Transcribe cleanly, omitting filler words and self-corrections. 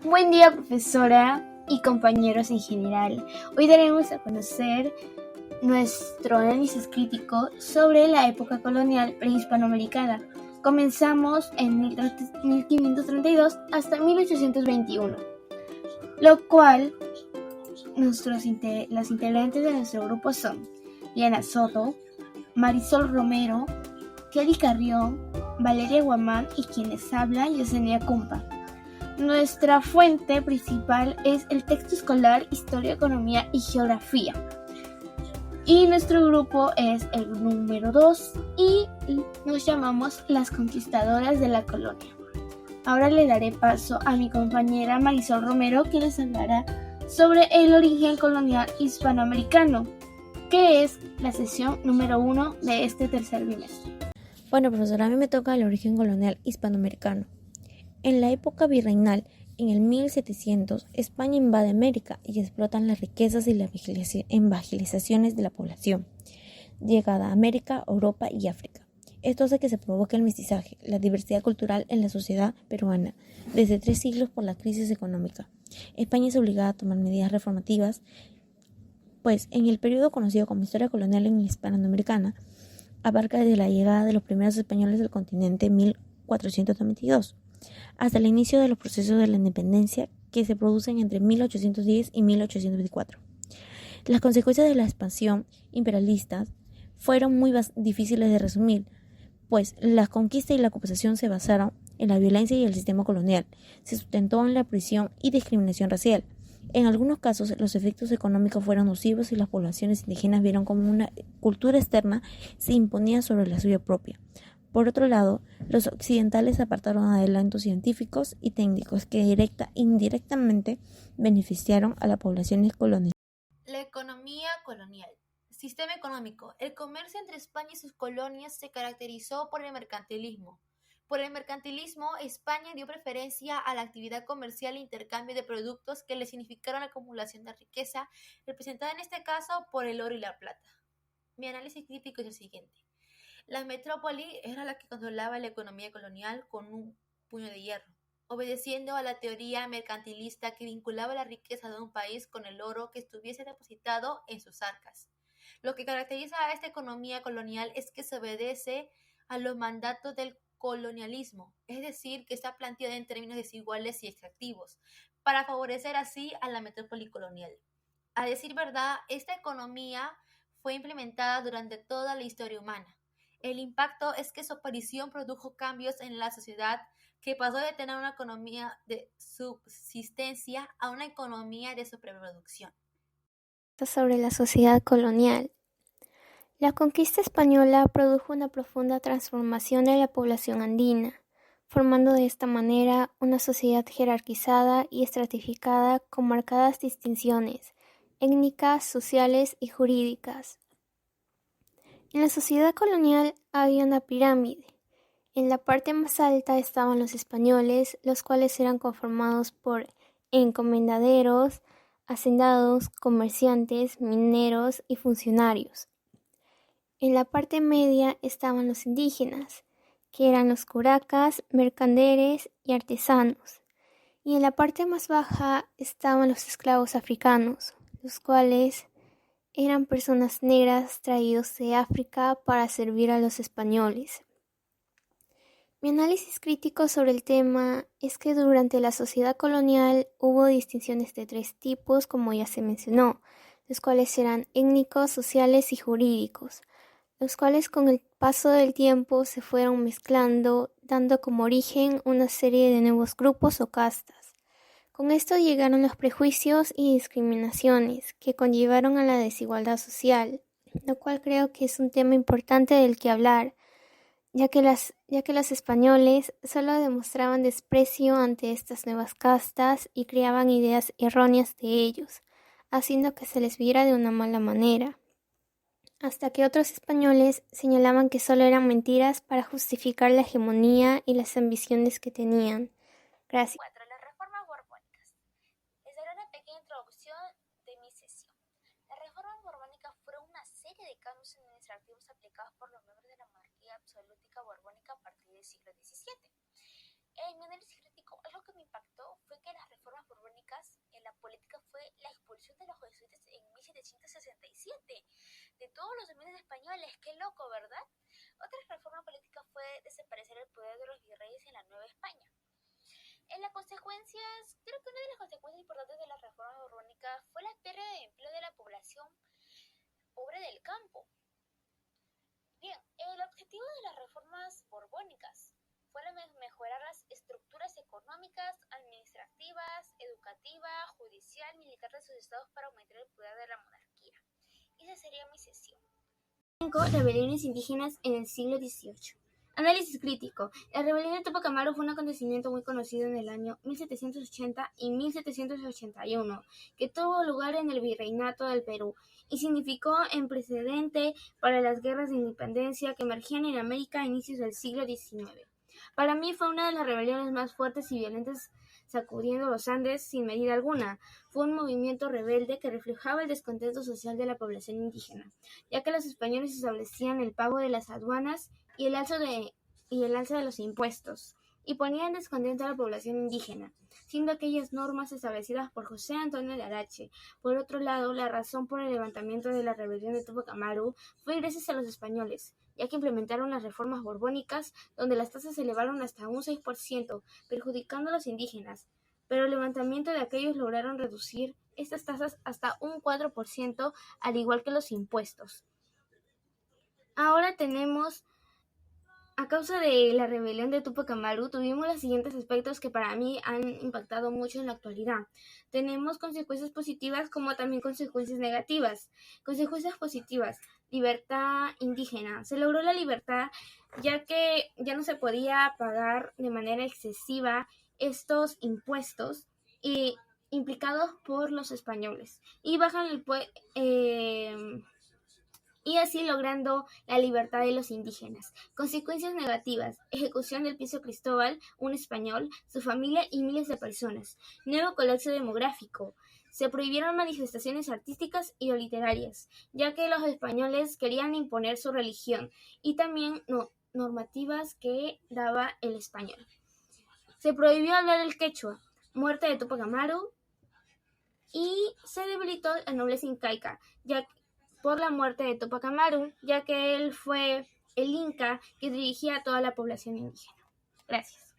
Buen día, profesora y compañeros en general. Hoy daremos a conocer nuestro análisis crítico sobre la época colonial prehispanoamericana. Comenzamos en 1532 hasta 1821, lo cual las integrantes de nuestro grupo son Diana Soto, Marisol Romero, Kelly Carrión, Valeria Guamán y quienes hablan Yesenia Cumpa. Nuestra fuente principal es el texto escolar Historia, Economía y Geografía. Y nuestro grupo es el número 2 y nos llamamos Las Conquistadoras de la Colonia. Ahora le daré paso a mi compañera Marisol Romero, que les hablará sobre el origen colonial hispanoamericano, que es la sesión número 1 de este tercer bimestre. Bueno, profesora, a mí me toca el origen colonial hispanoamericano. En la época virreinal, en el 1700, España invade América y explotan las riquezas y las evangelizaciones de la población, llegada a América, Europa y África. Esto hace que se provoque el mestizaje, la diversidad cultural en la sociedad peruana, desde 3 siglos por la crisis económica. España es obligada a tomar medidas reformativas, pues en el periodo conocido como Historia colonial en hispanoamericana, abarca desde la llegada de los primeros españoles del continente en 1492, hasta el inicio de los procesos de la independencia que se producen entre 1810 y 1824. Las consecuencias de la expansión imperialista fueron muy difíciles de resumir, pues la conquista y la ocupación se basaron en la violencia y el sistema colonial, se sustentó en la prisión y discriminación racial. En algunos casos, los efectos económicos fueron nocivos y las poblaciones indígenas vieron como una cultura externa se imponía sobre la suya propia. Por otro lado, los occidentales apartaron adelantos científicos y técnicos que indirectamente beneficiaron a las poblaciones coloniales. La economía colonial. Sistema económico. El comercio entre España y sus colonias se caracterizó por el mercantilismo. Por el mercantilismo, España dio preferencia a la actividad comercial e intercambio de productos que le significaron la acumulación de riqueza, representada en este caso por el oro y la plata. Mi análisis crítico es el siguiente. La metrópoli era la que controlaba la economía colonial con un puño de hierro, obedeciendo a la teoría mercantilista que vinculaba la riqueza de un país con el oro que estuviese depositado en sus arcas. Lo que caracteriza a esta economía colonial es que se obedece a los mandatos del colonialismo, es decir, que está planteada en términos desiguales y extractivos, para favorecer así a la metrópoli colonial. A decir verdad, esta economía fue implementada durante toda la historia humana. El impacto es que su aparición produjo cambios en la sociedad que pasó de tener una economía de subsistencia a una economía de sobreproducción. Sobre la sociedad colonial. La conquista española produjo una profunda transformación de la población andina, formando de esta manera una sociedad jerarquizada y estratificada con marcadas distinciones étnicas, sociales y jurídicas. En la sociedad colonial había una pirámide. En la parte más alta estaban los españoles, los cuales eran conformados por encomendaderos, hacendados, comerciantes, mineros y funcionarios. En la parte media estaban los indígenas, que eran los curacas, mercaderes y artesanos. Y en la parte más baja estaban los esclavos africanos, los cuales eran personas negras traídos de África para servir a los españoles. Mi análisis crítico sobre el tema es que durante la sociedad colonial hubo distinciones de 3 tipos, como ya se mencionó, los cuales eran étnicos, sociales y jurídicos, los cuales con el paso del tiempo se fueron mezclando, dando como origen una serie de nuevos grupos o castas. Con esto llegaron los prejuicios y discriminaciones que conllevaron a la desigualdad social, lo cual creo que es un tema importante del que hablar, ya que los españoles solo demostraban desprecio ante estas nuevas castas y creaban ideas erróneas de ellos, haciendo que se les viera de una mala manera, hasta que otros españoles señalaban que solo eran mentiras para justificar la hegemonía y las ambiciones que tenían. Gracias. Las reformas borbónicas. Les daré una pequeña introducción de mi sesión. Las reformas borbónicas fueron una serie de cambios administrativos aplicados por los miembros de la monarquía absolutica borbónica a partir del siglo XVII. En mi análisis crítico, algo que me impactó fue que consecuencias, creo que una de las consecuencias importantes de la reforma borbónica fue la pérdida de empleo de la población pobre del campo. Bien, el objetivo de las reformas borbónicas fue mejorar las estructuras económicas, administrativas, educativa, judicial, militar de sus estados para aumentar el poder de la monarquía. Esa sería mi sesión. 5. Rebeliones indígenas en el siglo XVIII. Análisis crítico. La rebelión de Tupac Amaru fue un acontecimiento muy conocido en el año 1780 y 1781, que tuvo lugar en el Virreinato del Perú y significó un precedente para las guerras de independencia que emergían en América a inicios del siglo XIX. Para mí fue una de las rebeliones más fuertes y violentas, sacudiendo los Andes sin medida alguna. Fue un movimiento rebelde que reflejaba el descontento social de la población indígena, ya que los españoles establecían el pago de las aduanas y el alza de los impuestos, y ponían en descontento a la población indígena, siendo aquellas normas establecidas por José Antonio Larache. Por otro lado, la razón por el levantamiento de la rebelión de Tupac Amaru fue gracias a los españoles, ya que implementaron las reformas borbónicas, donde las tasas se elevaron hasta un 6%, perjudicando a los indígenas, pero el levantamiento de aquellos lograron reducir estas tasas hasta un 4%, al igual que los impuestos. Ahora tenemos, a causa de la rebelión de Tupac Amaru, tuvimos los siguientes aspectos que para mí han impactado mucho en la actualidad. Tenemos consecuencias positivas como también consecuencias negativas. Consecuencias positivas: libertad indígena. Se logró la libertad ya que ya no se podía pagar de manera excesiva estos impuestos implicados por los españoles y bajan y así logrando la libertad de los indígenas. Consecuencias negativas: ejecución del Piso Cristóbal, un español, su familia y miles de personas. Nuevo colapso demográfico. Se prohibieron manifestaciones artísticas y o literarias, ya que los españoles querían imponer su religión y también normativas que daba el español. Se prohibió hablar el quechua. Muerte de Tupac Amaru. Y se debilitó la nobleza incaica, ya por la muerte de Tupac Amaru, ya que él fue el inca que dirigía a toda la población indígena. Gracias.